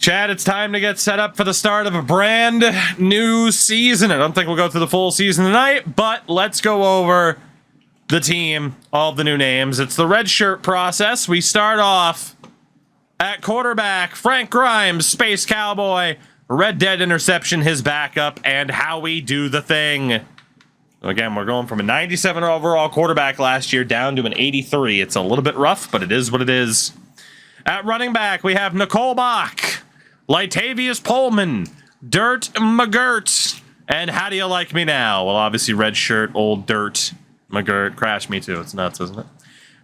Chad, it's time to get set up for the start of a brand new season. I don't think we'll go through the full season tonight, but let's go over the team, all of the new names. It's the red shirt process. We start off at quarterback, Frank Grimes, Space Cowboy, Red Dead Interception, his backup, and how we do the thing. Again, we're going from a 97 overall quarterback last year down to an 83. It's a little bit rough, but it is what it is. At running back, we have Nicole Bach, Latavius Pullman, Dirt McGirt, and How Do You Like Me Now? Well, obviously, red shirt, old Dirt McGirt. Crash me too. It's nuts, isn't it?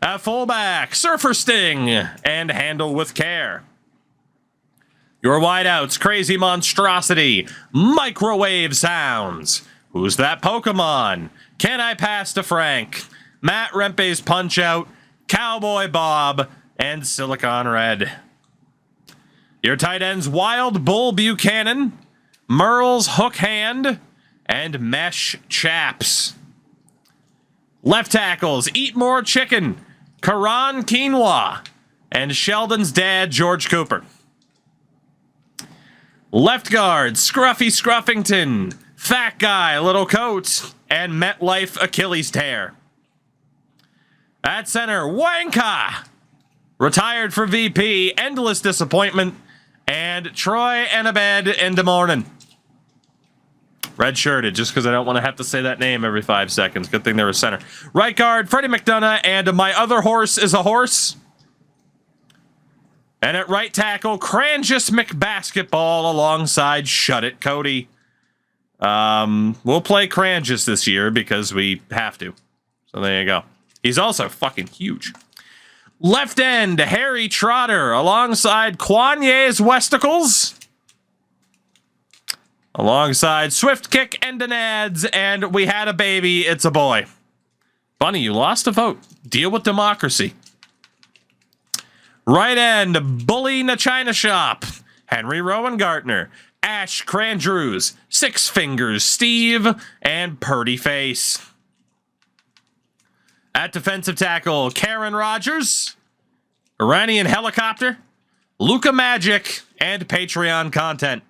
At fullback, Surfer Sting, and Handle with Care. Your wideouts, Crazy Monstrosity, Microwave Sounds, Who's That Pokemon? Can I Pass to Frank? Matt Rempe's Punch Out, Cowboy Bob, and Silicon Red. Your tight ends, Wild Bull Buchanan, Merle's Hook Hand, and Mesh Chaps. Left tackles, Eat More Chicken, Karan Quinoa, and Sheldon's dad, George Cooper. Left guard, Scruffy Scruffington, Fat Guy, Little Coat, and MetLife Achilles Tear. At center, Wanka, Retired for VP, Endless Disappointment, and Troy Annabed in the morning. Red shirted, just because I don't want to have to say that name every 5 seconds. Good thing they're a center. Right guard, Freddie McDonough, and My Other Horse is a Horse. And at right tackle, Cranjus McBasketball alongside Shut It Cody. We'll play Cranjus this year because we have to. So there you go. He's also fucking huge. Left end, Harry Trotter, alongside Quanye's Westicles, alongside Swift Kick and Denads, and we had a baby, it's a boy. Bunny, you lost a vote. Deal with democracy. Right end, Bully Na China Shop, Henry Rowan Gartner, Ash Crandrews, Six Fingers Steve, and Purdy Face. At defensive tackle, Karen Rogers, Iranian Helicopter, Luca Magic, and Patreon content.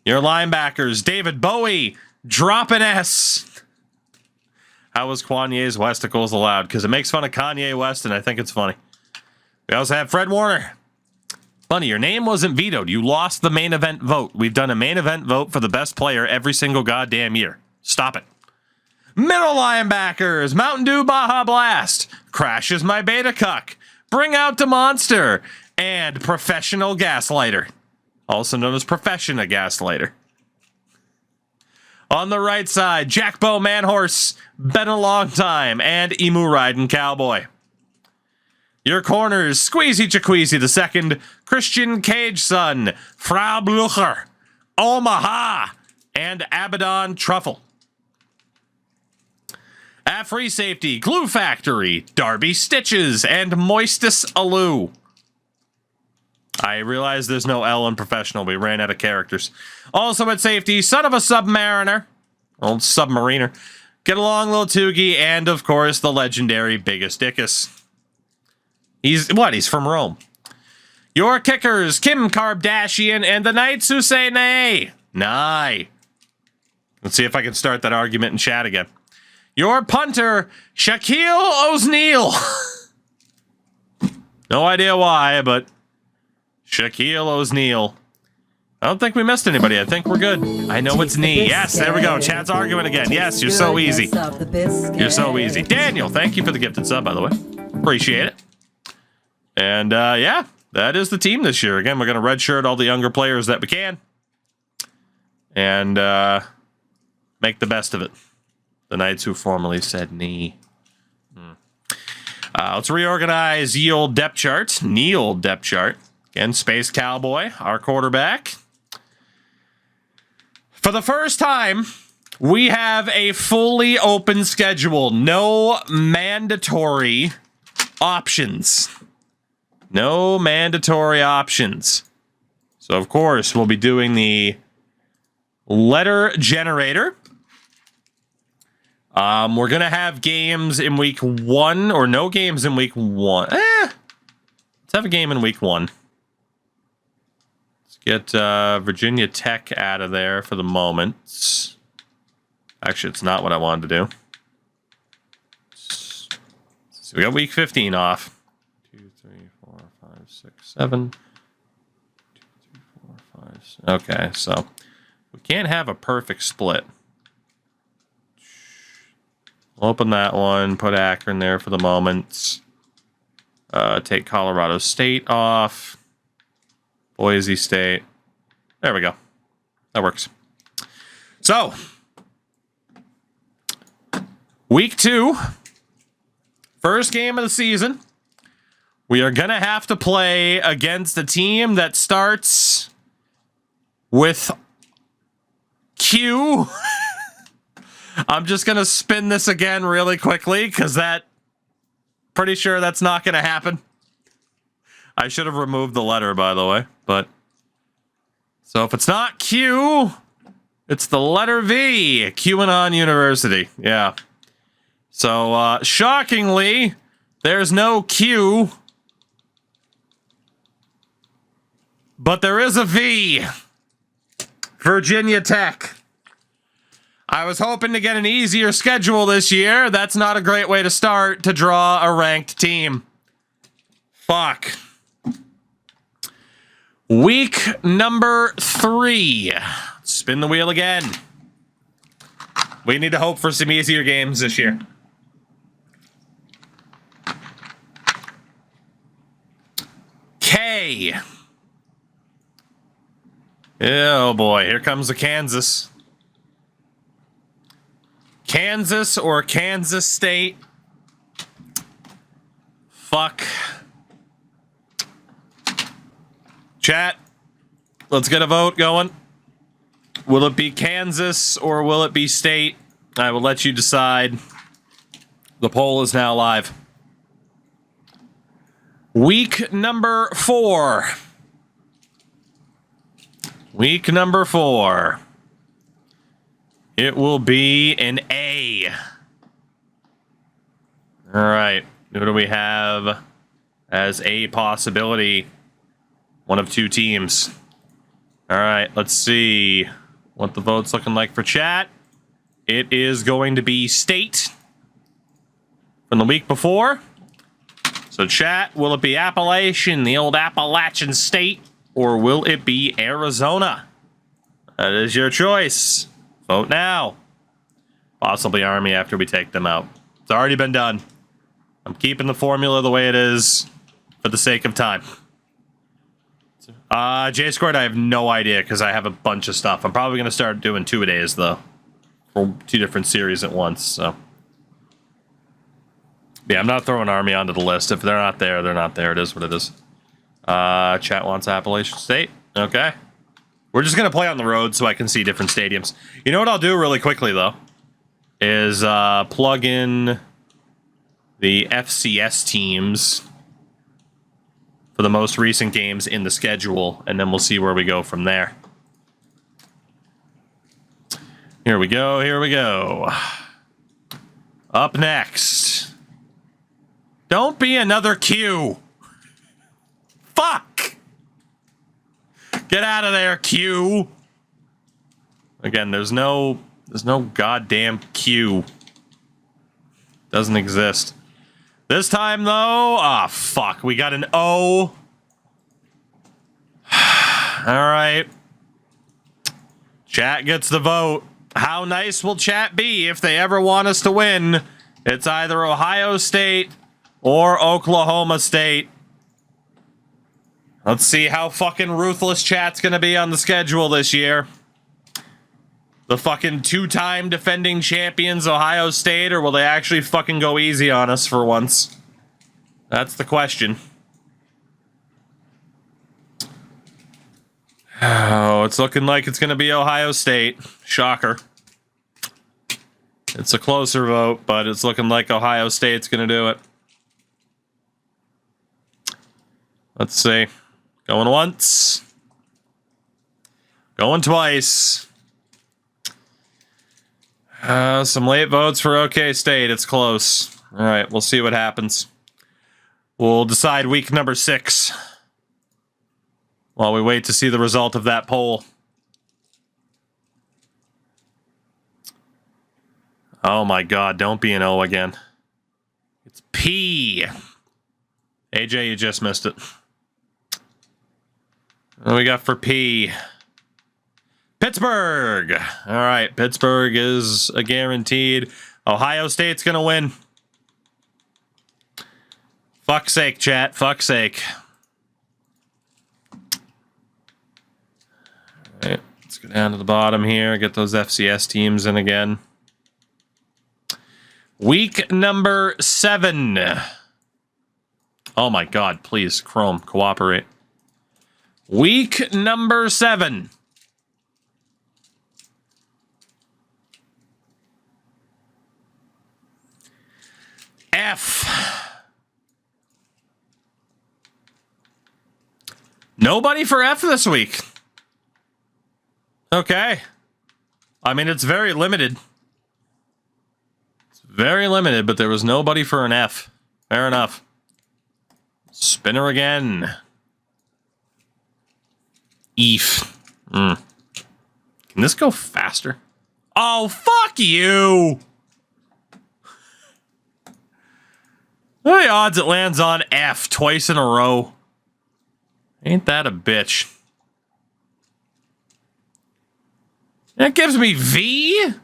Your linebackers, David Bowie, Drop an S. How was Quanye's Westicles allowed? Because it makes fun of Kanye West, and I think it's funny. We also have Fred Warner. Bunny, your name wasn't vetoed. You lost the main event vote. We've done a main event vote for the best player every single goddamn year. Stop it. Middle linebackers, Mountain Dew Baja Blast, Crashes My Beta Cuck, Bring Out the Monster, and Professional Gaslighter, also known as Professiona Gaslighter. On the right side, Jackbo Manhorse, Been a Long Time, and Emu Riding Cowboy. Your corners, Squeezy Jaqueezy II, Christian Cage Son, Frau Blucher, Omaha, and Abaddon Truffle. At free safety, Glue Factory, Darby Stitches, and Moistus Alou. I realize there's no L in professional. We ran out of characters. Also at safety, Son of a Submariner, old Submariner, Get Along Lil Toogie, and of course the legendary Biggest Dickus. He's from Rome. Your kickers, Kim Kardashian, and the Knights who say nay. Nay. Let's see if I can start that argument in chat again. Your punter, Shaquille O'Neal. No idea why, but Shaquille O'Neal. I don't think we missed anybody. I think we're good. I know it's knee. Yes, there we go. Chad's arguing again. Yes, you're so easy. You're so easy. Daniel, thank you for the gifted sub, by the way. Appreciate it. And, yeah, that is the team this year. Again, we're going to redshirt all the younger players that we can. And make the best of it. The Knights who formerly said knee. Let's reorganize ye old depth chart. Knee old depth chart. Again, Space Cowboy, our quarterback. For the first time, we have a fully open schedule. No mandatory options. No mandatory options. So, of course, we'll be doing the letter generator. We're going to have games in week 1 or no games in week 1. Let's have a game in week 1. Get Virginia Tech out of there for the moment. Actually, it's not what I wanted to do. So we got week 15 off. 2, 3, 4, 5, 6, 7. 2, 3, 4, 5, 6. Okay, so we can't have a perfect split. Open that one. Put Akron there for the moment. Take Colorado State off. Boise State. There we go. That works. So, week 2, first game of the season. We are going to have to play against a team that starts with Q. I'm just going to spin this again really quickly because pretty sure that's not going to happen. I should have removed the letter, by the way, but so if it's not Q, it's the letter V. QAnon University. Yeah. So, shockingly, there's no Q, but there is a V. Virginia Tech. I was hoping to get an easier schedule this year. That's not a great way to start to draw a ranked team. Fuck. Week number 3. Spin the wheel again. We need to hope for some easier games this year. K. Oh boy, here comes the Kansas. Kansas or Kansas State. Fuck. Chat, let's get a vote going. Will it be Kansas or will it be State? I will let you decide. The poll is now live. Week number 4. Week number 4. It will be an A. All right. Who do we have as a possibility? One of 2 teams. All right, let's see what the vote's looking like for chat. It is going to be State from the week before. So chat, will it be Appalachian, the old Appalachian State, or will it be Arizona? That is your choice. Vote now. Possibly Army after we take them out. It's already been done. I'm keeping the formula the way it is for the sake of time. J squared, I have no idea because I have a bunch of stuff. I'm probably going to start doing 2-a-days though, for 2 different series at once. So yeah, I'm not throwing Army onto the list. If they're not there, they're not there. It is what it is. Chat wants Appalachian State. Okay, we're just going to play on the road so I can see different stadiums. You know what I'll do really quickly though is plug in the FCS teams for the most recent games in the schedule, and then we'll see where we go from there. Here we go, here we go. Up next. Don't be another Q. Fuck! Get out of there, Q. Again, there's no goddamn Q. Doesn't exist. This time, though, fuck. We got an O. All right. Chat gets the vote. How nice will chat be if they ever want us to win? It's either Ohio State or Oklahoma State. Let's see how fucking ruthless chat's gonna be on the schedule this year. The fucking 2-time defending champions Ohio State, or will they actually fucking go easy on us for once? That's the question. Oh, it's looking like it's going to be Ohio State. Shocker. It's a closer vote, but it's looking like Ohio State's going to do it. Let's see. Going once. Going twice. Some late votes for OK State. It's close. All right, we'll see what happens. We'll decide week number 6. while we wait to see the result of that poll. Oh my God, don't be an O again. It's P. AJ, you just missed it. What do we got for P? Pittsburgh. All right, Pittsburgh is a guaranteed. Ohio State's going to win. Fuck's sake, chat. Fuck's sake. All right, let's go down to the bottom here. Get those FCS teams in again. Week number 7. Oh my God, please, Chrome, cooperate. Week number 7. F. Nobody for F this week. Okay. I mean, it's very limited. It's very limited, but there was nobody for an F. Fair enough. Spinner again. Eef. Can this go faster? Oh, fuck you! What are the odds it lands on F twice in a row? Ain't that a bitch? That gives me V?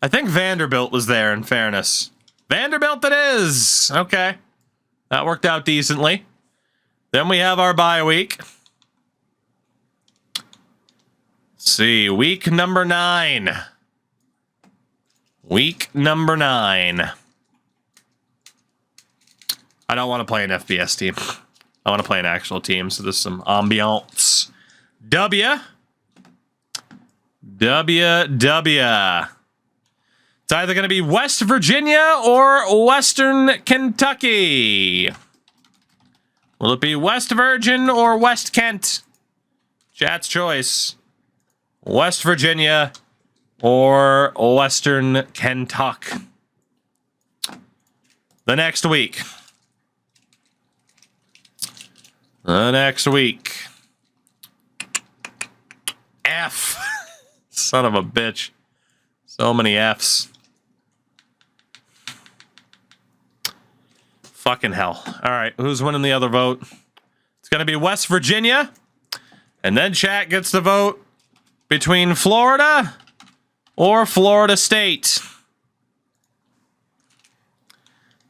I think Vanderbilt was there, in fairness. Vanderbilt it is! Okay. That worked out decently. Then we have our bye week. Let's see, week number 9. Week number 9. I don't want to play an FBS team. I want to play an actual team, so there's some ambiance. W. It's either going to be West Virginia or Western Kentucky. Will it be West Virgin or West Kent? Chat's choice. West Virginia or Western Kentucky. The next week. F. Son of a bitch. So many Fs. Fucking hell. All right, who's winning the other vote? It's going to be West Virginia. And then chat gets the vote between Florida or Florida State.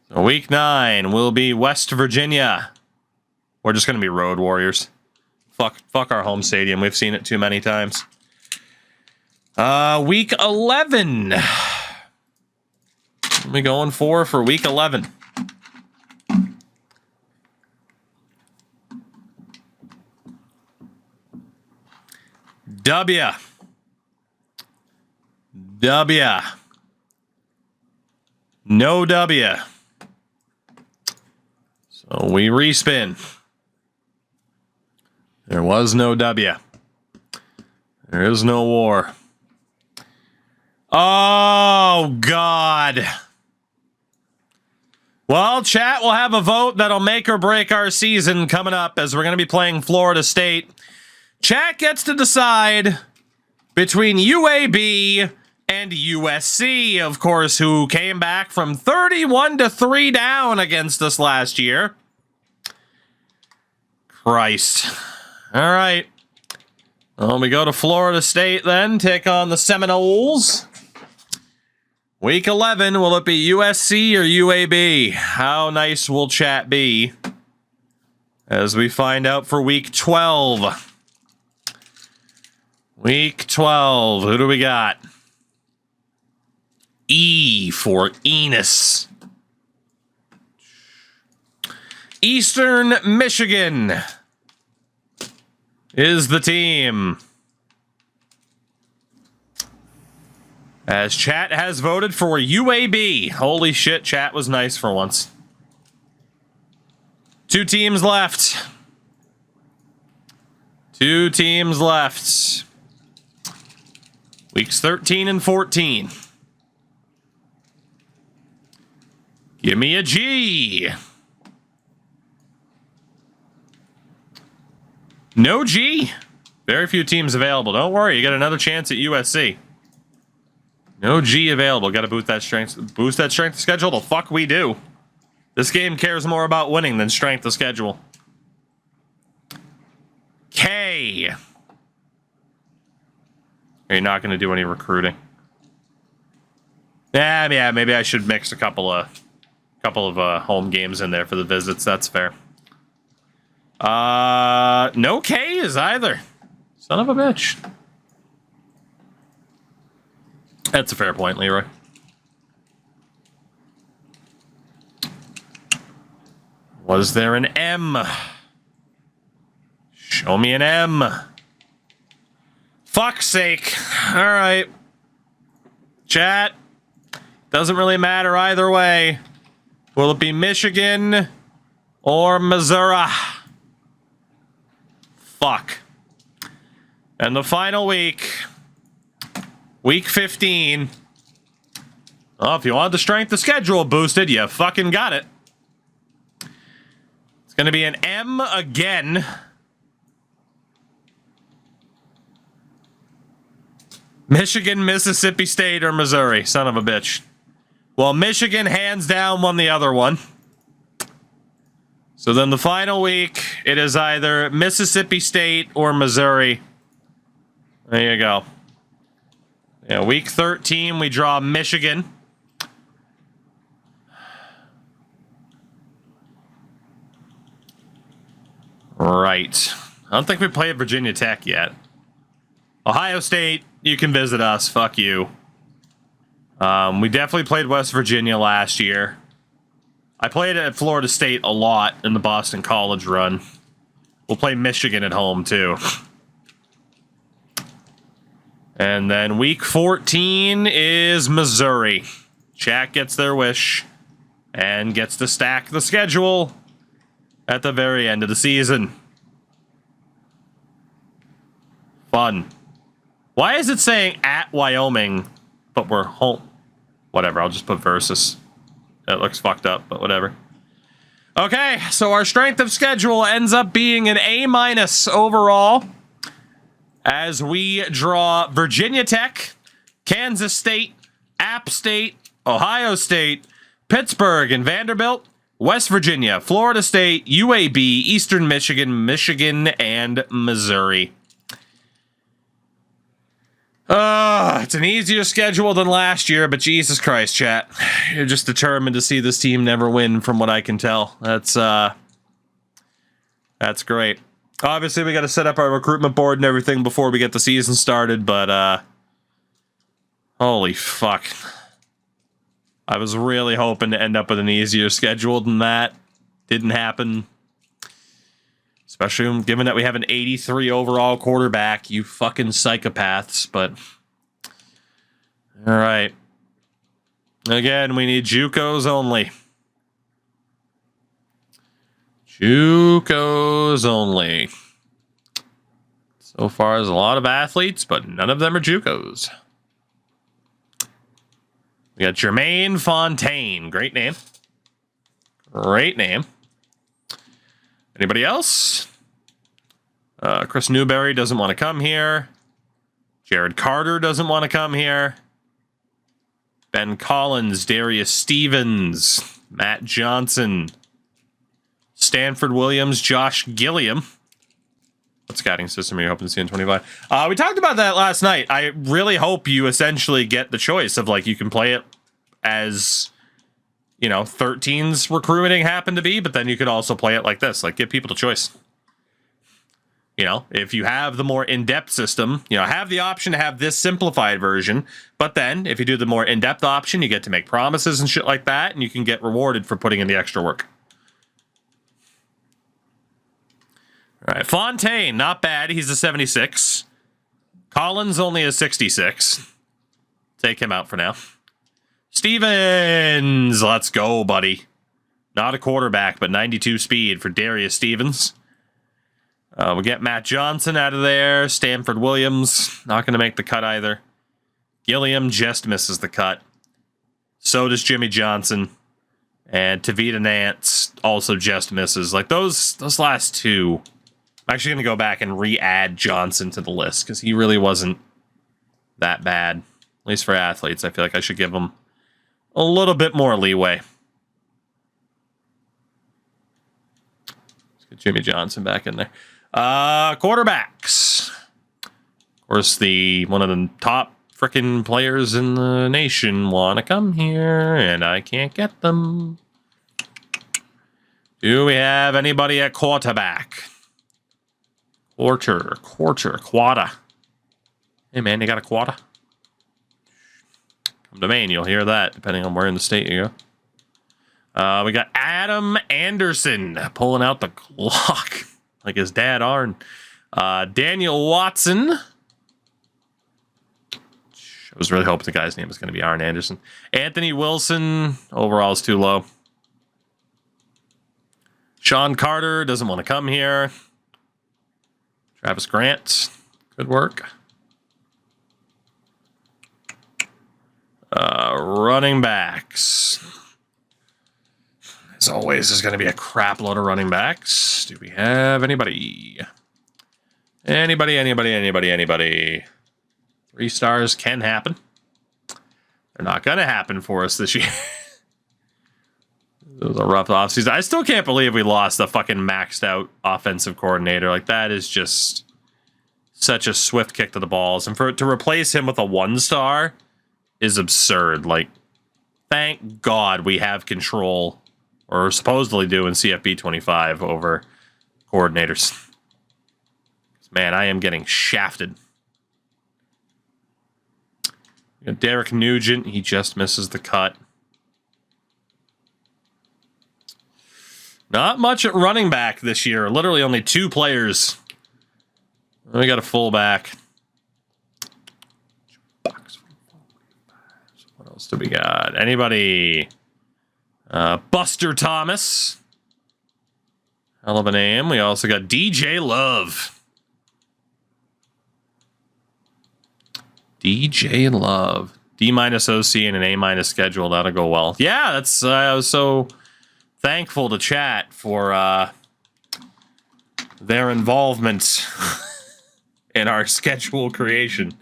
So week 9 will be West Virginia. We're just going to be Road Warriors. Fuck our home stadium. We've seen it too many times. Week 11. What are we going for week 11? W. No W. So we respin. There was no W. There is no war. Oh, God. Well, chat will have a vote that'll make or break our season coming up as we're going to be playing Florida State. Chat gets to decide between UAB and USC, of course, who came back from 31-3 down against us last year. Christ. All right. Well, we go to Florida State then, take on the Seminoles. Week 11, will it be USC or UAB? How nice will chat be as we find out for week 12? Week 12, who do we got? E for Enos. Eastern Michigan is the team. As chat has voted for UAB. Holy shit, chat was nice for once. 2 teams left. 2 teams left. Weeks 13 and 14. Give me a G. No G. Very few teams available. Don't worry, you get another chance at USC. No G available. Got to boost that strength schedule. The fuck we do. This game cares more about winning than strength of schedule. K. Are you not going to do any recruiting? Yeah, maybe I should mix a couple of home games in there for the visits. That's fair. No K's either. Son of a bitch. That's a fair point, Leroy. Was there an M? Show me an M. Fuck's sake. All right. Chat. Doesn't really matter either way. Will it be Michigan or Missouri? Fuck. And the final week. Week 15. Oh, if you want the strength of schedule boosted, you fucking got it. It's going to be an M again. Michigan, Mississippi State, or Missouri. Son of a bitch. Well, Michigan hands down won the other one. So then the final week, it is either Mississippi State or Missouri. There you go. Yeah, week 13, we draw Michigan. Right. I don't think we played Virginia Tech yet. Ohio State, you can visit us. Fuck you. We definitely played West Virginia last year. I played at Florida State a lot in the Boston College run. We'll play Michigan at home, too. And then week 14 is Missouri. Chat gets their wish and gets to stack the schedule at the very end of the season. Fun. Why is it saying at Wyoming, but we're home? Whatever, I'll just put versus. That looks fucked up, but whatever. Okay, so our strength of schedule ends up being an A- overall. As we draw Virginia Tech, Kansas State, App State, Ohio State, Pittsburgh and Vanderbilt, West Virginia, Florida State, UAB, Eastern Michigan, Michigan, and Missouri. It's an easier schedule than last year, but Jesus Christ, chat. You're just determined to see this team never win, from what I can tell. That's great. Obviously, we got to set up our recruitment board and everything before we get the season started, but, holy fuck. I was really hoping to end up with an easier schedule than that. Didn't happen. Especially given that we have an 83 overall quarterback, you fucking psychopaths, but... Alright. Again, we need JUCOs only. JUCOs only. So far, there's a lot of athletes, but none of them are JUCOs. We got Jermaine Fontaine. Great name. Great name. Anybody else? Chris Newberry doesn't want to come here. Jared Carter doesn't want to come here. Ben Collins, Darius Stevens, Matt Johnson, Stanford Williams, Josh Gilliam. What scouting system are you hoping to see in 25? We talked about that last night. I really hope you essentially get the choice of, like, you can play it as, you know, 13's recruiting happened to be, but then you could also play it like this. Like, give people the choice. You know, if you have the more in-depth system, you know, have the option to have this simplified version, but then if you do the more in-depth option, you get to make promises and shit like that, and you can get rewarded for putting in the extra work. All right, Fontaine, not bad. He's a 76. Collins only a 66. Take him out for now. Stevens, let's go, buddy. Not a quarterback, but 92 speed for Darius Stevens. We get Matt Johnson out of there. Stanford Williams, not going to make the cut either. Gilliam just misses the cut. So does Jimmy Johnson. And Tavita Nance also just misses. Like, those last two I'm actually going to go back and re-add Johnson to the list because he really wasn't that bad. At least for athletes, I feel like I should give him a little bit more leeway. Let's get Jimmy Johnson back in there. Quarterbacks. Of course, one of the top freaking players in the nation want to come here, and I can't get them. Do we have anybody at quarterback? Quada. Hey, man, you got a quada? Come to Maine, you'll hear that, depending on where in the state you go. We got Adam Anderson pulling out the clock, like his dad, Arn. Daniel Watson. I was really hoping the guy's name was going to be Arn Anderson. Anthony Wilson, overall is too low. Sean Carter doesn't want to come here. Travis Grant, good work. Running backs. As always, there's going to be a crap load of running backs. Do we have anybody? Anybody? 3 stars can happen. They're not going to happen for us this year. It was a rough offseason. I still can't believe we lost the fucking maxed out offensive coordinator. Like, that is just such a swift kick to the balls. And to replace him with a 1-star is absurd. Like, thank God we have control, or supposedly do in CFB 25, over coordinators. Man, I am getting shafted. We got Derek Nugent. He just misses the cut. Not much at running back this year. Literally only 2 players. We got a fullback. What else do we got? Anybody? Buster Thomas. Hell of a name. We also got DJ Love. DJ Love. D- OC and an A- schedule. That'll go well. Yeah, that's. I was so thankful to chat for their involvement in our schedule creation.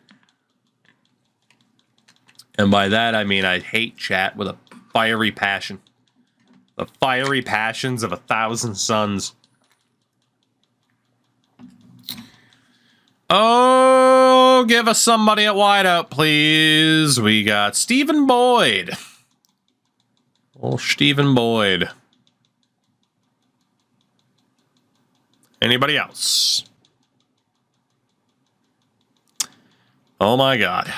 And by that, I mean I hate chat with a fiery passion. The fiery passions of 1,000 suns. Oh, give us somebody at wideout, please. We got Stephen Boyd. Oh, Stephen Boyd. Anybody else? Oh my God.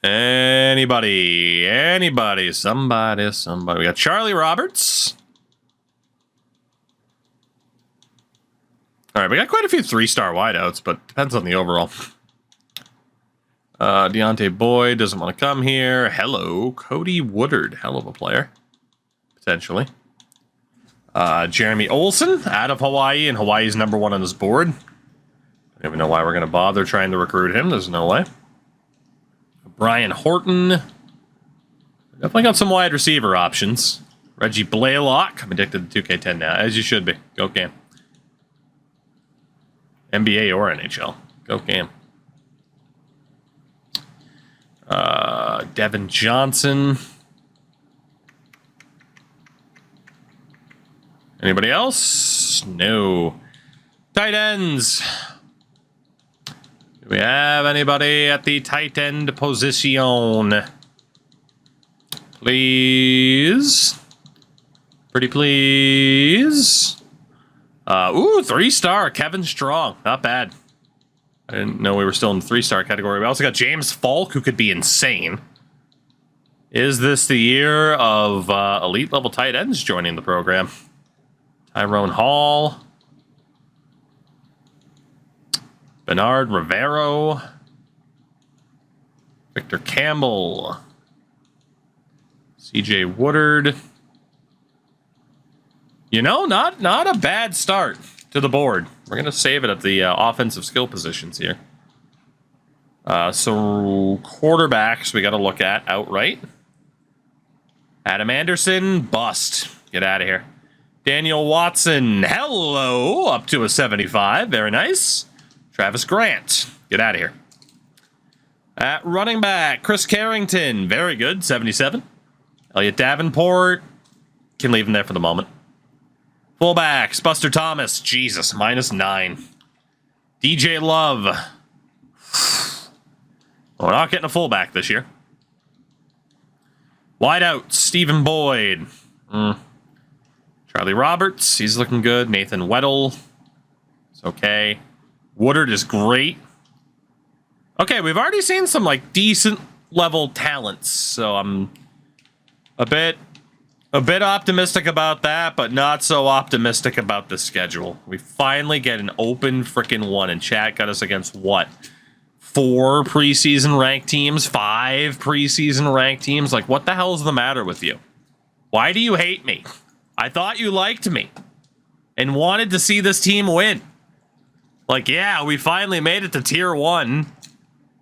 Anybody, somebody. We got Charlie Roberts. All right, we got quite a few 3-star wideouts, but depends on the overall. Deontay Boyd doesn't want to come here. Hello, Cody Woodard, hell of a player, potentially. Jeremy Olsen out of Hawaii, and Hawaii's #1 on his board. I don't even know why we're going to bother trying to recruit him. There's no way. Brian Horton. Definitely got some wide receiver options. Reggie Blaylock. I'm addicted to 2K10 now, as you should be. Go Cam. NBA or NHL. Go Cam. Devin Johnson. Anybody else? No. Tight ends. Do we have anybody at the tight end position? Please. Pretty please. Ooh, 3-star Kevin Strong. Not bad. I didn't know we were still in the 3-star category. We also got James Falk, who could be insane. Is this the year of elite level tight ends joining the program? Tyrone Hall. Bernard Rivero. Victor Campbell. CJ Woodard. You know, not a bad start to the board. We're going to save it at the offensive skill positions here. So quarterbacks we got to look at outright. Adam Anderson, bust. Get out of here. Daniel Watson, hello, up to a 75. Very nice. Travis Grant, get out of here. At running back, Chris Carrington, very good, 77. Elliot Davenport, can leave him there for the moment. Fullbacks, Buster Thomas, Jesus, -9. DJ Love. Well, we're not getting a fullback this year. Wideout, Stephen Boyd. Charlie Roberts, he's looking good. Nathan Weddle, it's okay. Woodard is great. Okay, we've already seen some like decent level talents, so I'm a bit optimistic about that, but not so optimistic about the schedule. We finally get an open freaking one, and chat got us against what? 4 preseason ranked teams? 5 preseason ranked teams? Like, what the hell is the matter with you? Why do you hate me? I thought you liked me and wanted to see this team win. Like, yeah, we finally made it to tier 1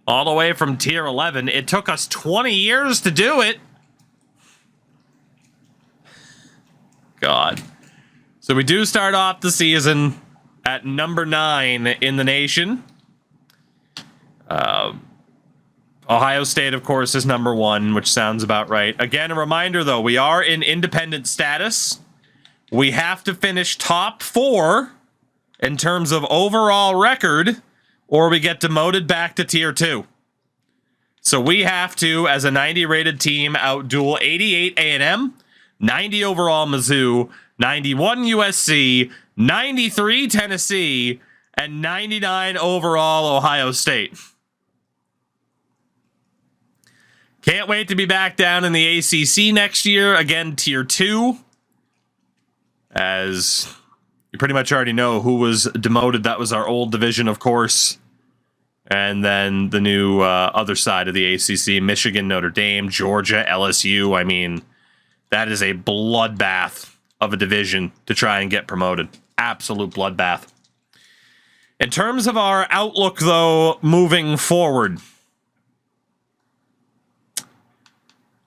all the way from tier 11. It took us 20 years to do it. God. So we do start off the season at number 9 in the nation. Ohio State, of course, is number 1, which sounds about right. Again, a reminder, though, we are in independent status. We have to finish top 4 in terms of overall record, or we get demoted back to tier 2. So we have to, as a 90 rated team, outduel 88 A&M, 90 overall Mizzou, 91 USC, 93 Tennessee, and 99 overall Ohio State. Can't wait to be back down in the ACC next year. Again, tier 2. As you pretty much already know who was demoted. That was our old division, of course. And then the new other side of the ACC, Michigan, Notre Dame, Georgia, LSU. I mean, that is a bloodbath of a division to try and get promoted. Absolute bloodbath. In terms of our outlook, though, moving forward,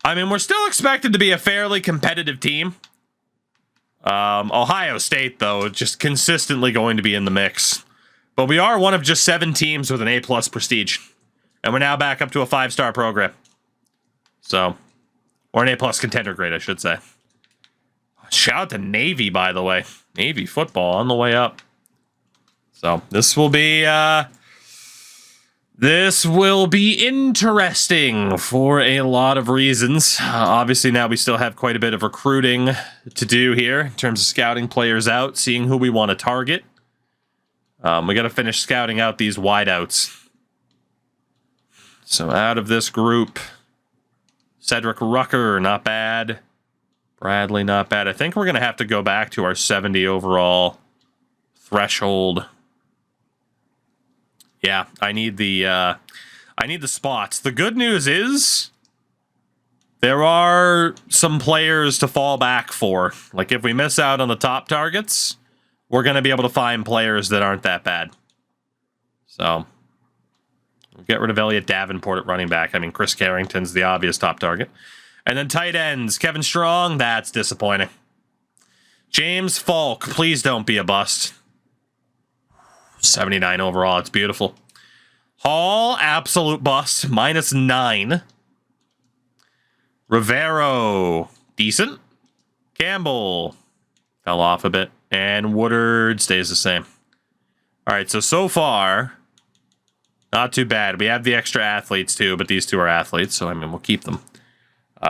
I mean, we're still expected to be a fairly competitive team. Ohio State, though, just consistently going to be in the mix. But we are one of just 7 teams with an A+ prestige. And we're now back up to a 5-star program. So, or an A+ contender grade, I should say. Shout out to Navy, by the way. Navy football on the way up. So, this will be interesting for a lot of reasons. Obviously, now we still have quite a bit of recruiting to do here in terms of scouting players out, seeing who we want to target. We got to finish scouting out these wideouts. So out of this group, Cedric Rucker, not bad. Bradley, not bad. I think we're going to have to go back to our 70 overall threshold. Yeah, I need the spots. The good news is there are some players to fall back for. Like if we miss out on the top targets, we're going to be able to find players that aren't that bad. So we'll get rid of Elliot Davenport at running back. I mean, Chris Carrington's the obvious top target. And then tight ends, Kevin Strong, that's disappointing. James Falk, please don't be a bust. 79 overall, it's beautiful. Hall, absolute bust, -9. Rivero, decent. Campbell, fell off a bit. And Woodard stays the same. All right, so far, not too bad. We have the extra athletes too, but these 2 are athletes, so I mean, we'll keep them.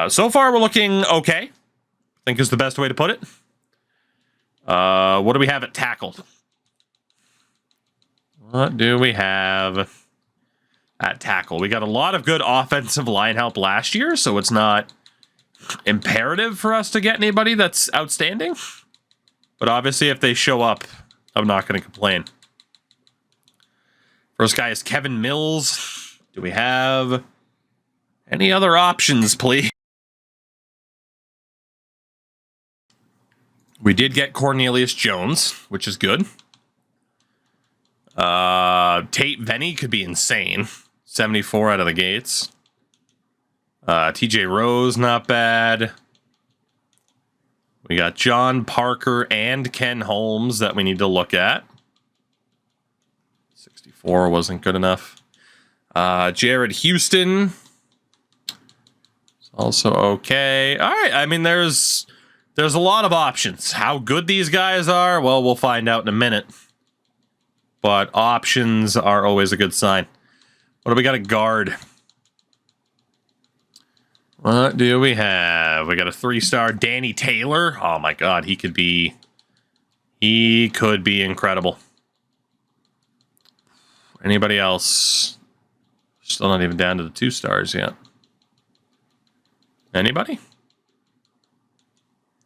So far, we're looking okay. I think is the best way to put it. What do we have at tackle? What do we have at tackle? We got a lot of good offensive line help last year, so it's not imperative for us to get anybody that's outstanding. But obviously, if they show up, I'm not going to complain. First guy is Kevin Mills. Do we have any other options, please? We did get Cornelius Jones, which is good. Tate Venny could be insane. 74 out of the gates. TJ Rose, not bad. We got John Parker and Ken Holmes that we need to look at. 64 wasn't good enough. Jared Houston. Also okay. All right. I mean, there's a lot of options. How good these guys are, well, we'll find out in a minute. But options are always a good sign. What do we got at guard? What do we have? We got a 3-star Danny Taylor. Oh my God, he could be incredible. Anybody else? Still not even down to the 2 stars yet. Anybody?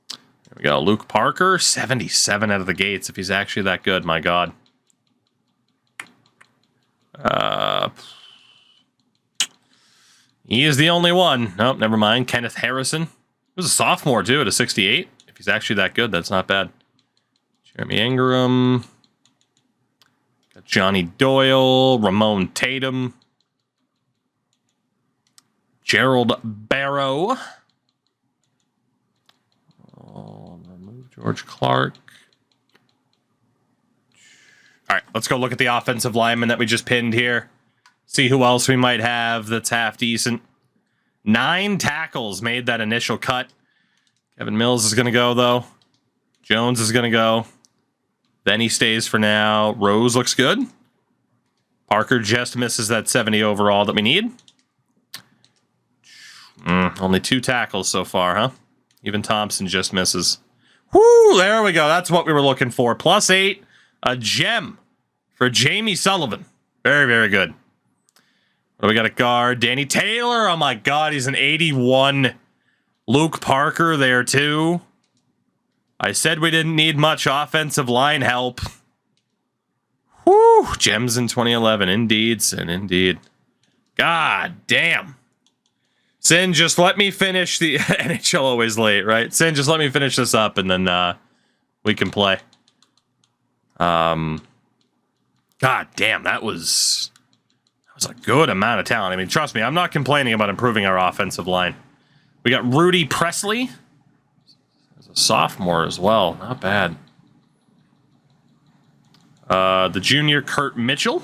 There we go. Luke Parker, 77 out of the gates. If he's actually that good, my God. He is the only one. Nope, never mind. Kenneth Harrison. He was a sophomore, too, at a 68. If he's actually that good, that's not bad. Jeremy Ingram. Got Johnny Doyle. Ramon Tatum. Gerald Barrow. Oh, remove George Clark. All right, let's go look at the offensive lineman that we just pinned here. See who else we might have that's half decent. 9 tackles made that initial cut. Kevin Mills is going to go, though. Jones is going to go. Then he stays for now. Rose looks good. Parker just misses that 70 overall that we need. Only 2 tackles so far, huh? Even Thompson just misses. Whoo, there we go. That's what we were looking for. +8. A gem for Jamie Sullivan. Very, very good. What do we got at guard? Danny Taylor. Oh, my God. He's an 81. Luke Parker there, too. I said we didn't need much offensive line help. Whoo. Gems in 2011. Indeed, Sin. Indeed. God damn. Sin, just let me finish the... NHL always late, right? Sin, just let me finish this up, and then we can play. God damn, that was a good amount of talent. I mean, trust me, I'm not complaining about improving our offensive line. We got Rudy Presley. As a sophomore as well. Not bad. The junior Kurt Mitchell.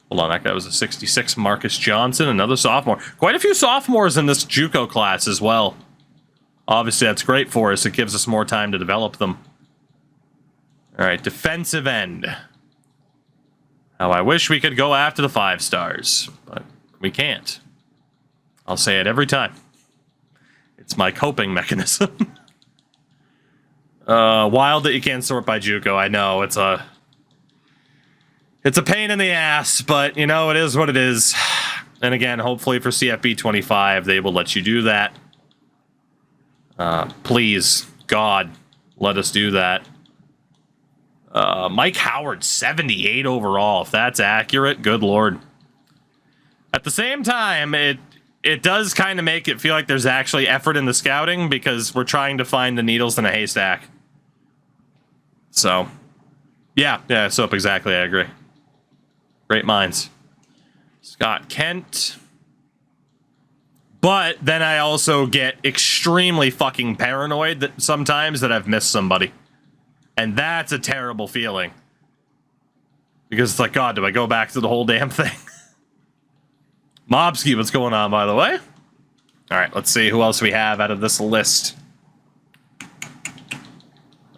Hold on, that guy was a 66. Marcus Johnson, another sophomore. Quite a few sophomores in this JUCO class as well. Obviously, that's great for us. It gives us more time to develop them. All right, defensive end. Now, I wish we could go after the 5 stars, but we can't. I'll say it every time. It's my coping mechanism. Wild that you can't sort by JUCO. I know, it's a pain in the ass, but, you know, it is what it is. And again, hopefully for CFB 25, they will let you do that. Please, God, let us do that. Mike Howard, 78 overall. If that's accurate, good Lord. At the same time, it does kind of make it feel like there's actually effort in the scouting because we're trying to find the needles in a haystack. So, yeah, Soap, exactly, I agree. Great minds. Scott Kent. But then I also get extremely fucking paranoid that sometimes that I've missed somebody. And that's a terrible feeling. Because it's like, God, do I go back to the whole damn thing? Mobski, what's going on, by the way? All right, let's see who else we have out of this list.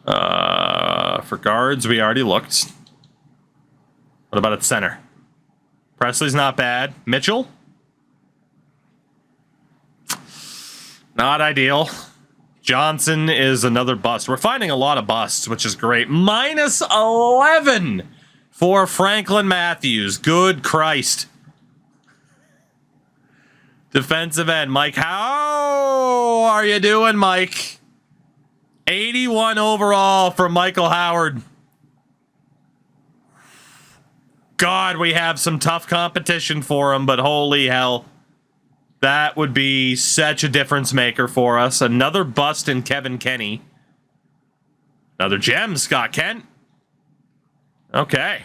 For guards, we already looked. What about at center? Presley's not bad. Mitchell? Not ideal. Johnson is another bust. We're finding a lot of busts, which is great. -11 for Franklin Matthews. Good Christ. Defensive end, Mike. How are you doing, Mike? 81 overall for Michael Howard. God, we have some tough competition for him, but holy hell. That would be such a difference maker for us. Another bust in Kevin Kenny. Another gem, Scott Kent. Okay.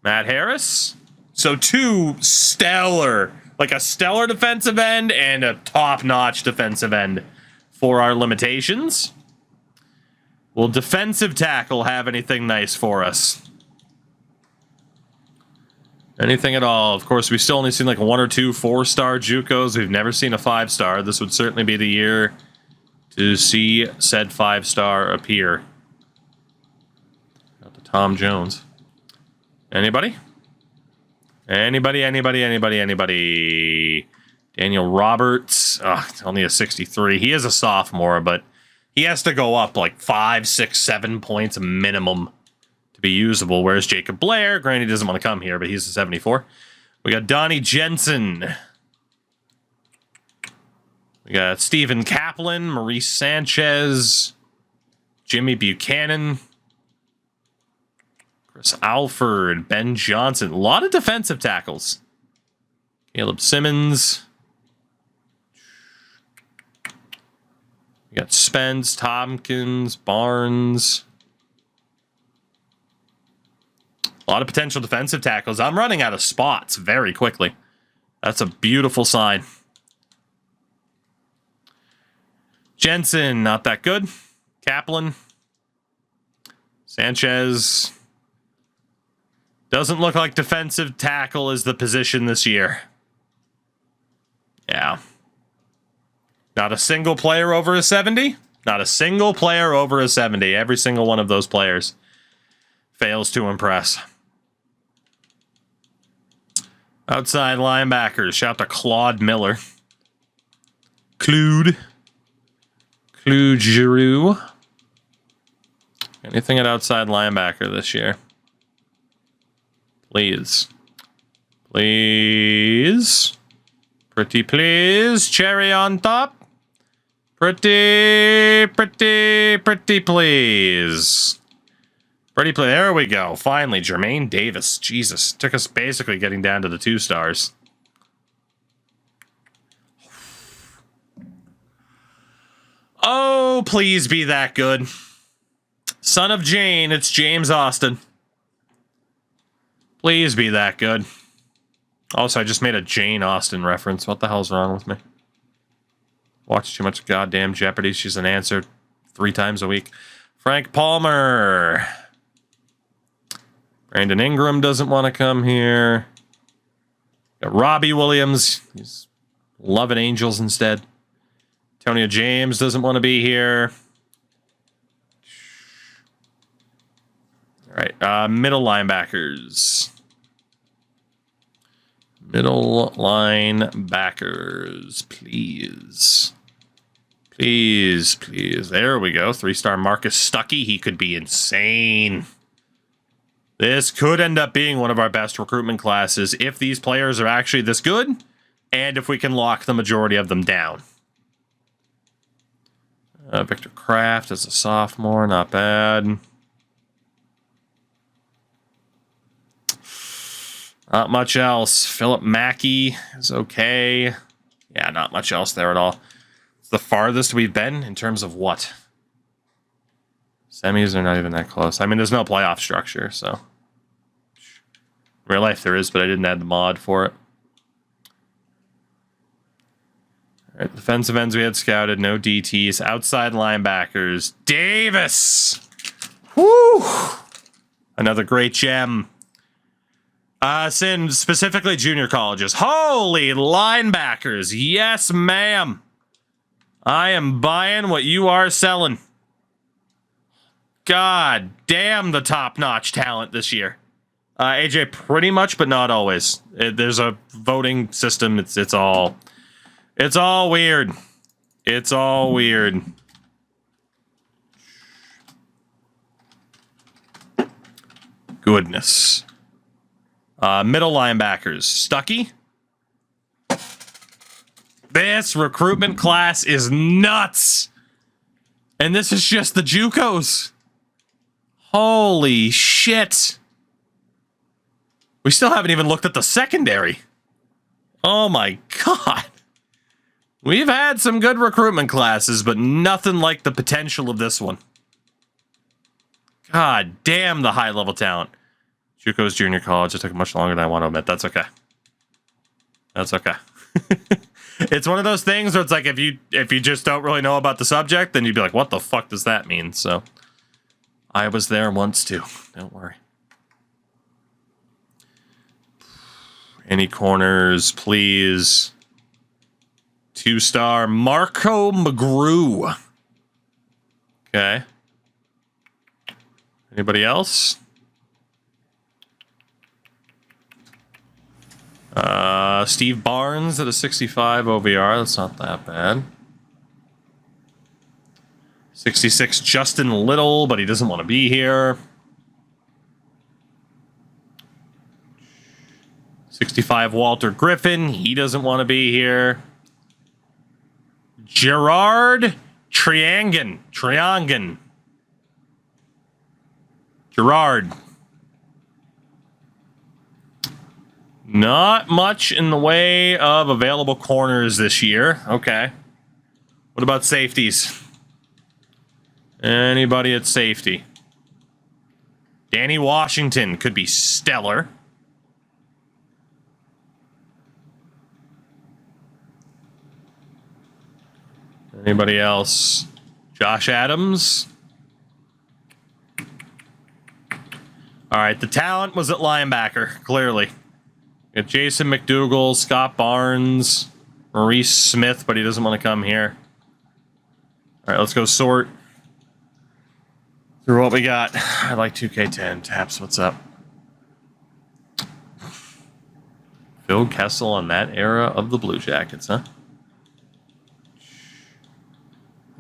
Matt Harris. So 2 stellar, like a stellar defensive end and a top-notch defensive end for our limitations. Will defensive tackle have anything nice for us? Anything at all? Of course, we've still only seen like 1 or 2 4-star JUCOs. We've never seen a 5-star. This would certainly be the year to see said 5-star appear. Got the Tom Jones. Anybody? Anybody? Daniel Roberts. Only a 63. He is a sophomore, but he has to go up like 5, 6, 7 points minimum to be usable. Whereas Jacob Blair, granted, he doesn't want to come here, but he's a 74. We got Donnie Jensen. We got Steven Kaplan, Maurice Sanchez, Jimmy Buchanan, Chris Alford, Ben Johnson. A lot of defensive tackles. Caleb Simmons. We got Spence, Tompkins, Barnes. A lot of potential defensive tackles. I'm running out of spots very quickly. That's a beautiful sign. Jensen, not that good. Kaplan. Sanchez. Doesn't look like defensive tackle is the position this year. Yeah. Not a single player over a 70. Not a single player over a 70. Every single one of those players fails to impress. Outside linebackers. Shout out to Claude Miller. Claude Giroux. Anything at outside linebacker this year? Please. Please. Pretty please. Cherry on top. Pretty please. Pretty please. There we go. Finally, Jermaine Davis. Jesus. Took us basically getting down to the 2 stars. Oh, please be that good. Son of Jane, it's James Austin. Please be that good. Also, I just made a Jane Austen reference. What the hell's wrong with me? Watch too much goddamn Jeopardy. She's an answer 3 times a week. Frank Palmer. Brandon Ingram doesn't want to come here. Got Robbie Williams. He's loving Angels instead. Antonio James doesn't want to be here. All right, middle linebackers. Middle linebackers, please. Please, please. There we go. 3-star Marcus Stuckey. He could be insane. This could end up being one of our best recruitment classes if these players are actually this good and if we can lock the majority of them down. Victor Kraft as a sophomore, not bad. Not much else. Philip Mackey is okay. Yeah, not much else there at all. It's the farthest we've been in terms of what? Semis are not even that close. I mean, there's no playoff structure, so. In real life there is, but I didn't add the mod for it. All right, defensive ends we had scouted. No DTs. Outside linebackers. Davis! Woo! Another great gem. Sin, specifically junior colleges. Holy linebackers. Yes, ma'am. I am buying what you are selling. God damn the top-notch talent this year. AJ, pretty much, but not always. There's a voting system. It's all weird. It's all weird. Goodness. Middle linebackers. Stuckey. This recruitment class is nuts. And this is just the JUCOs. Holy shit. We still haven't even looked at the secondary. Oh my god. We've had some good recruitment classes, but nothing like the potential of this one. God damn the high-level talent. JUCO's junior college. It took much longer than I want to admit. That's okay. That's okay. It's one of those things where it's like if you just don't really know about the subject, then you'd be like, what the fuck does that mean? So I was there once too. Don't worry. Any corners, please. 2-star Marco McGrew. Okay. Anybody else? Steve Barnes at a 65 OVR. That's not that bad. 66 Justin Little, but he doesn't want to be here. 65 Walter Griffin. He doesn't want to be here. Gerard Triangan. Gerard. Not much in the way of available corners this year. Okay. What about safeties? Anybody at safety? Danny Washington could be stellar. Anybody else? Josh Adams. All right, the talent was at linebacker, clearly. Got Jason McDougal, Scott Barnes, Maurice Smith, but he doesn't want to come here. All right, let's go sort through what we got. I like 2K10. Taps, what's up? Phil Kessel on that era of the Blue Jackets, huh?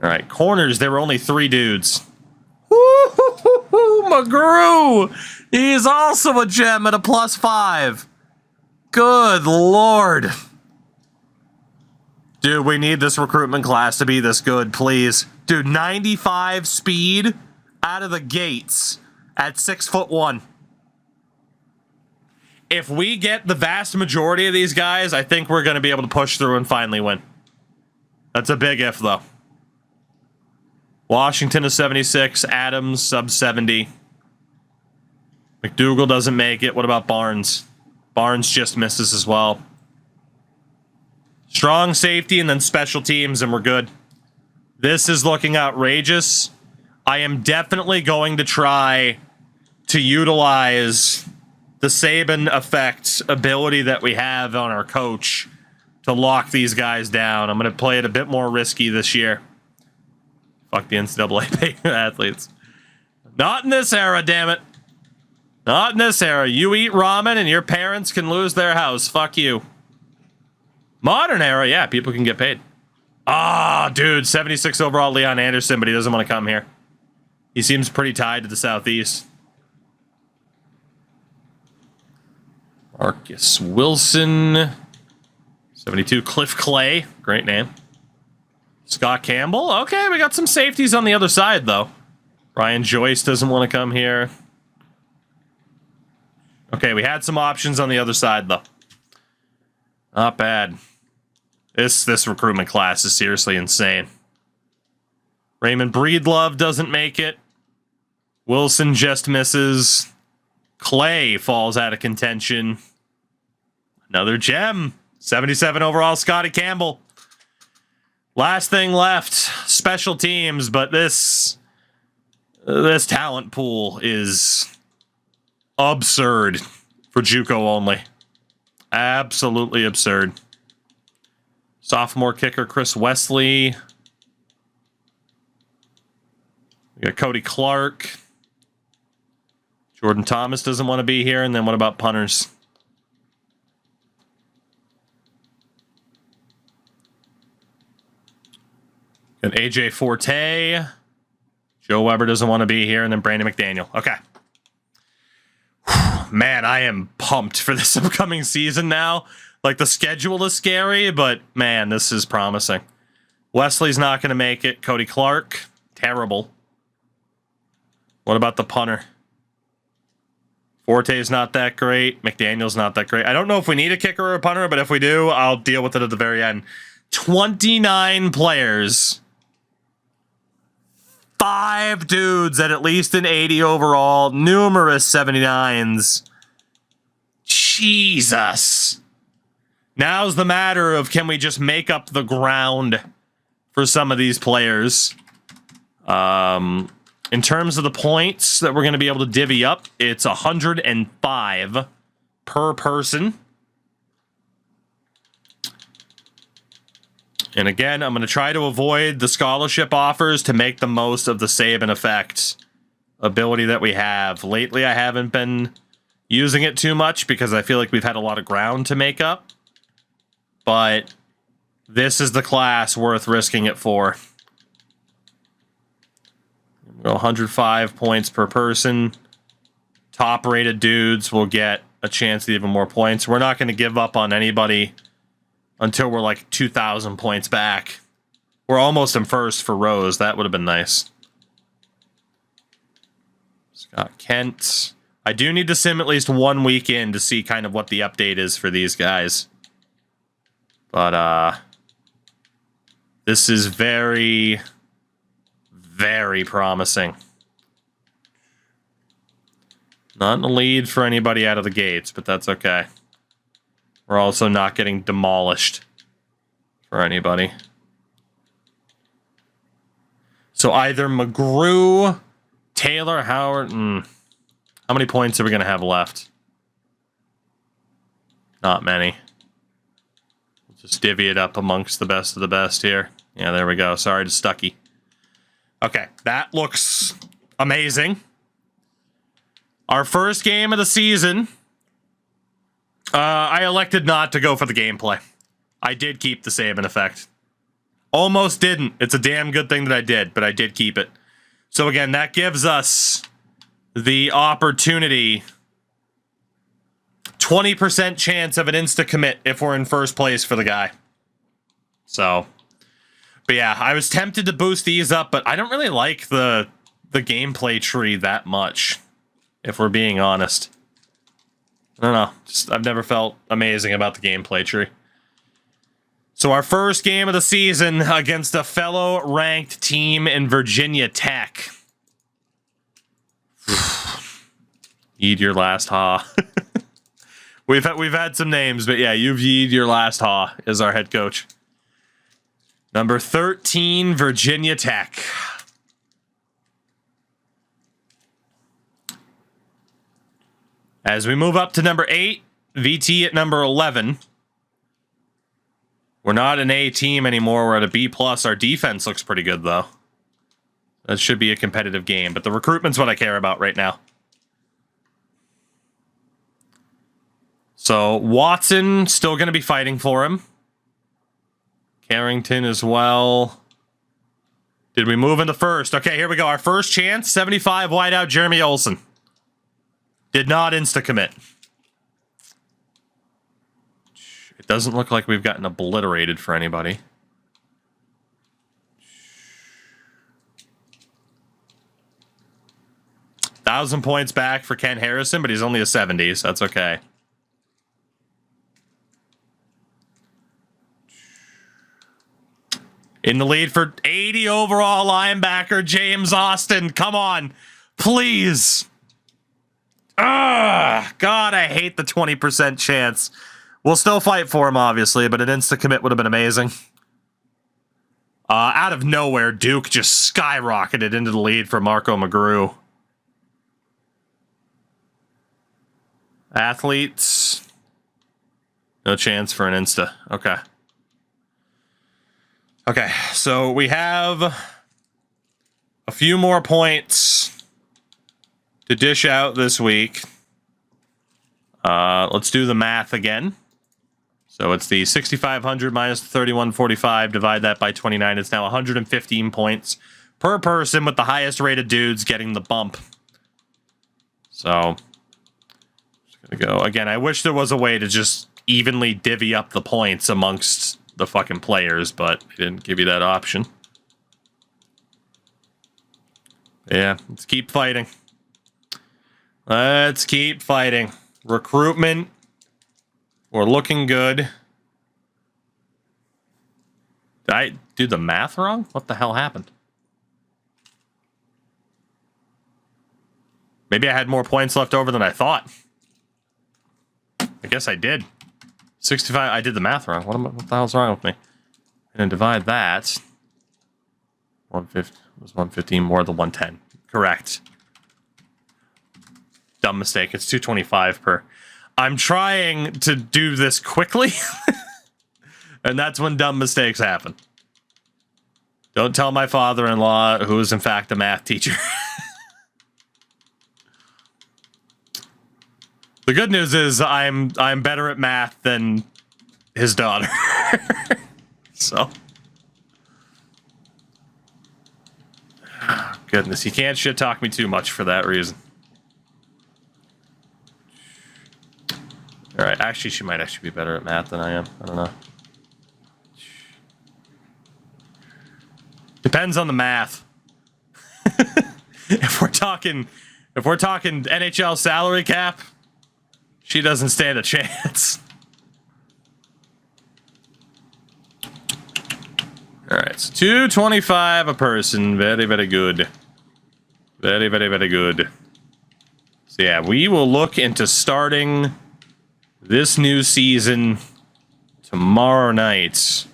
All right, corners, there were only 3 dudes. Woo-hoo-hoo-hoo, McGrew! He's also a gem at a +5. Good Lord. Dude, we need this recruitment class to be this good, please. Dude, 95 speed out of the gates at 6'1". If we get the vast majority of these guys, I think we're going to be able to push through and finally win. That's a big if, though. Washington is 76. Adams, sub 70. McDougal doesn't make it. What about Barnes? Barnes just misses as well. Strong safety and then special teams, and we're good. This is looking outrageous. I am definitely going to try to utilize the Saban effect ability that we have on our coach to lock these guys down. I'm going to play it a bit more risky this year. Fuck the NCAA paying athletes. Not in this era, damn it. Not in this era. You eat ramen and your parents can lose their house. Fuck you. Modern era, yeah, people can get paid. Ah, dude, 76 overall Leon Anderson, but he doesn't want to come here. He seems pretty tied to the Southeast. Marcus Wilson. 72 Cliff Clay. Great name. Scott Campbell. Okay, we got some safeties on the other side, though. Ryan Joyce doesn't want to come here. Okay, we had some options on the other side, though. Not bad. This recruitment class is seriously insane. Raymond Breedlove doesn't make it. Wilson just misses. Clay falls out of contention. Another gem. 77 overall, Scotty Campbell. Last thing left, special teams, but this talent pool is absurd for JUCO only. Absolutely absurd. Sophomore kicker Chris Wesley. We got Cody Clark. Jordan Thomas doesn't want to be here. And then what about punters? Got AJ Forte. Joe Weber doesn't want to be here. And then Brandon McDaniel. Okay. Man, I am pumped for this upcoming season now. Like, the schedule is scary, but man, this is promising. Wesley's not going to make it. Cody Clark, terrible. What about the punter? Forte's not that great. McDaniel's not that great. I don't know if we need a kicker or a punter, but if we do, I'll deal with it at the very end. 29 players. 5 dudes at least an 80 overall. Numerous 79s. Jesus. Now's the matter of, can we just make up the ground for some of these players? In terms of the points that we're going to be able to divvy up, it's 105 per person. And again, I'm going to try to avoid the scholarship offers to make the most of the Saban effect ability that we have. Lately, I haven't been using it too much because I feel like we've had a lot of ground to make up. But this is the class worth risking it for. 105 points per person. Top rated dudes will get a chance at even more points. We're not going to give up on anybody until we're like 2,000 points back. We're almost in first for Rose. That would have been nice. Scott Kent. I do need to sim at least 1 week in to see kind of what the update is for these guys. But this is very, very promising. Not in the lead for anybody out of the gates, but that's okay. We're also not getting demolished for anybody. So either McGrew, Taylor, Howard, how many points are we going to have left? Not many. We'll just divvy it up amongst the best of the best here. Yeah, there we go. Sorry to Stucky. Okay, that looks amazing. Our first game of the season. I elected not to go for the gameplay. I did keep the Saban effect. Almost didn't. It's a damn good thing that I did, but I did keep it. So again, that gives us the opportunity. 20% chance of an insta-commit if we're in first place for the guy. So, but yeah, I was tempted to boost these up, but I don't really like the gameplay tree that much, if we're being honest. I don't know. I've never felt amazing about the gameplay tree. So our first game of the season against a fellow ranked team in Virginia Tech. Eat your last ha. We've had some names, but yeah, you've yeed your last ha as our head coach. Number 13, Virginia Tech. As we move up to number 8, VT at number 11. We're not an A team anymore. We're at a B+. Our defense looks pretty good, though. That should be a competitive game, but the recruitment's what I care about right now. So, Watson, still going to be fighting for him. Carrington as well. Did we move into first? Okay, here we go. Our first chance, 75 wideout Jeremy Olsen. Did not insta-commit. It doesn't look like we've gotten obliterated for anybody. $1,000 points back for Ken Harrison, but he's only a 70, so that's okay. In the lead for 80 overall linebacker, James Austin. Come on, please. God, I hate the 20% chance. We'll still fight for him, obviously, but an insta-commit would have been amazing. Out of nowhere, Duke just skyrocketed into the lead for Marco McGrew. Athletes. No chance for an insta. Okay. Okay, so we have a few more points to dish out this week. Let's do the math again. So it's the 6,500 minus the 3,145. Divide that by 29. It's now 115 points per person, with the highest rated dudes getting the bump. So, just gonna go again. I wish there was a way to just evenly divvy up the points amongst the fucking players, but they didn't give you that option. Yeah, let's keep fighting. Let's keep fighting. Recruitment. We're looking good. Did I do the math wrong? What the hell happened? Maybe I had more points left over than I thought. I guess I did. 65. I did the math wrong. What the hell's wrong with me? And then divide that. 150 was 115 more than 110. Correct. Dumb mistake. It's 225 per. I'm trying to do this quickly. And that's when dumb mistakes happen. Don't tell my father-in-law, who is in fact a math teacher. The good news is I'm better at math than his daughter. So. Goodness, you can't shit talk me too much for that reason. All right, actually, she might actually be better at math than I am. I don't know. Depends on the math. If we're talking NHL salary cap, she doesn't stand a chance. All right, so 225 a person. Very, very good. Very, very, very good. So yeah, we will look into starting this new season tomorrow night.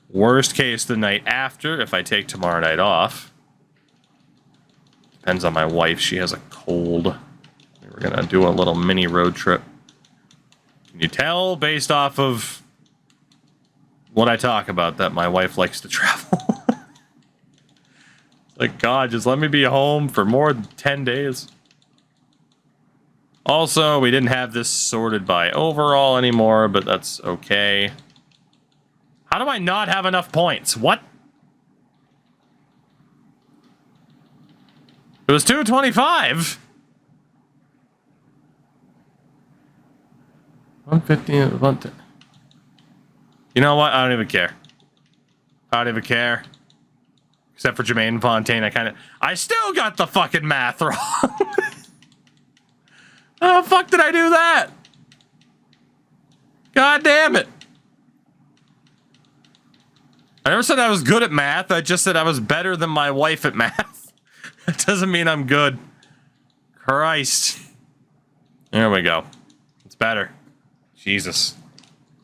Worst case, the night after, if I take tomorrow night off. Depends on my wife. She has a cold. We're going to do a little mini road trip. Can you tell, based off of what I talk about, that my wife likes to travel? Like, God, just let me be home for more than 10 days. Also, we didn't have this sorted by overall anymore, but that's okay. How do I not have enough points? What? It was 225. 115. You know what? I don't even care. I don't even care. Except for Jermaine Fontaine, I still got the fucking math wrong. How the fuck did I do that? God damn it. I never said I was good at math. I just said I was better than my wife at math. That doesn't mean I'm good. Christ. There we go. It's better. Jesus.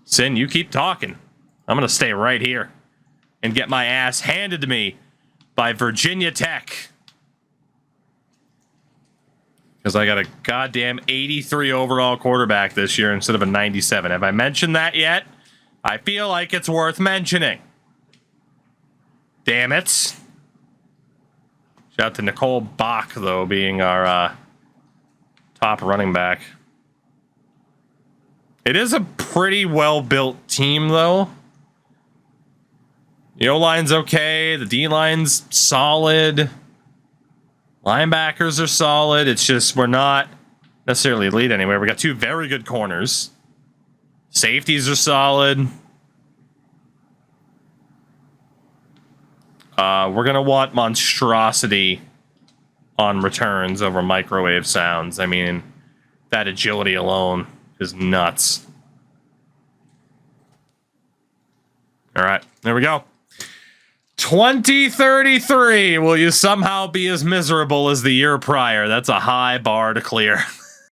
Sin, you keep talking. I'm going to stay right here and get my ass handed to me by Virginia Tech. Because I got a goddamn 83 overall quarterback this year instead of a 97. Have I mentioned that yet? I feel like it's worth mentioning. Damn it. Shout out to Nicole Bach, though, being our top running back. It is a pretty well-built team, though. The O-line's okay. The D-line's solid. Linebackers are solid. It's just we're not necessarily elite anywhere. We got two very good corners. Safeties are solid. We're going to want monstrosity on returns over microwave sounds. I mean, that agility alone is nuts. All right, there we go. 2033. Will you somehow be as miserable as the year prior? That's a high bar to clear.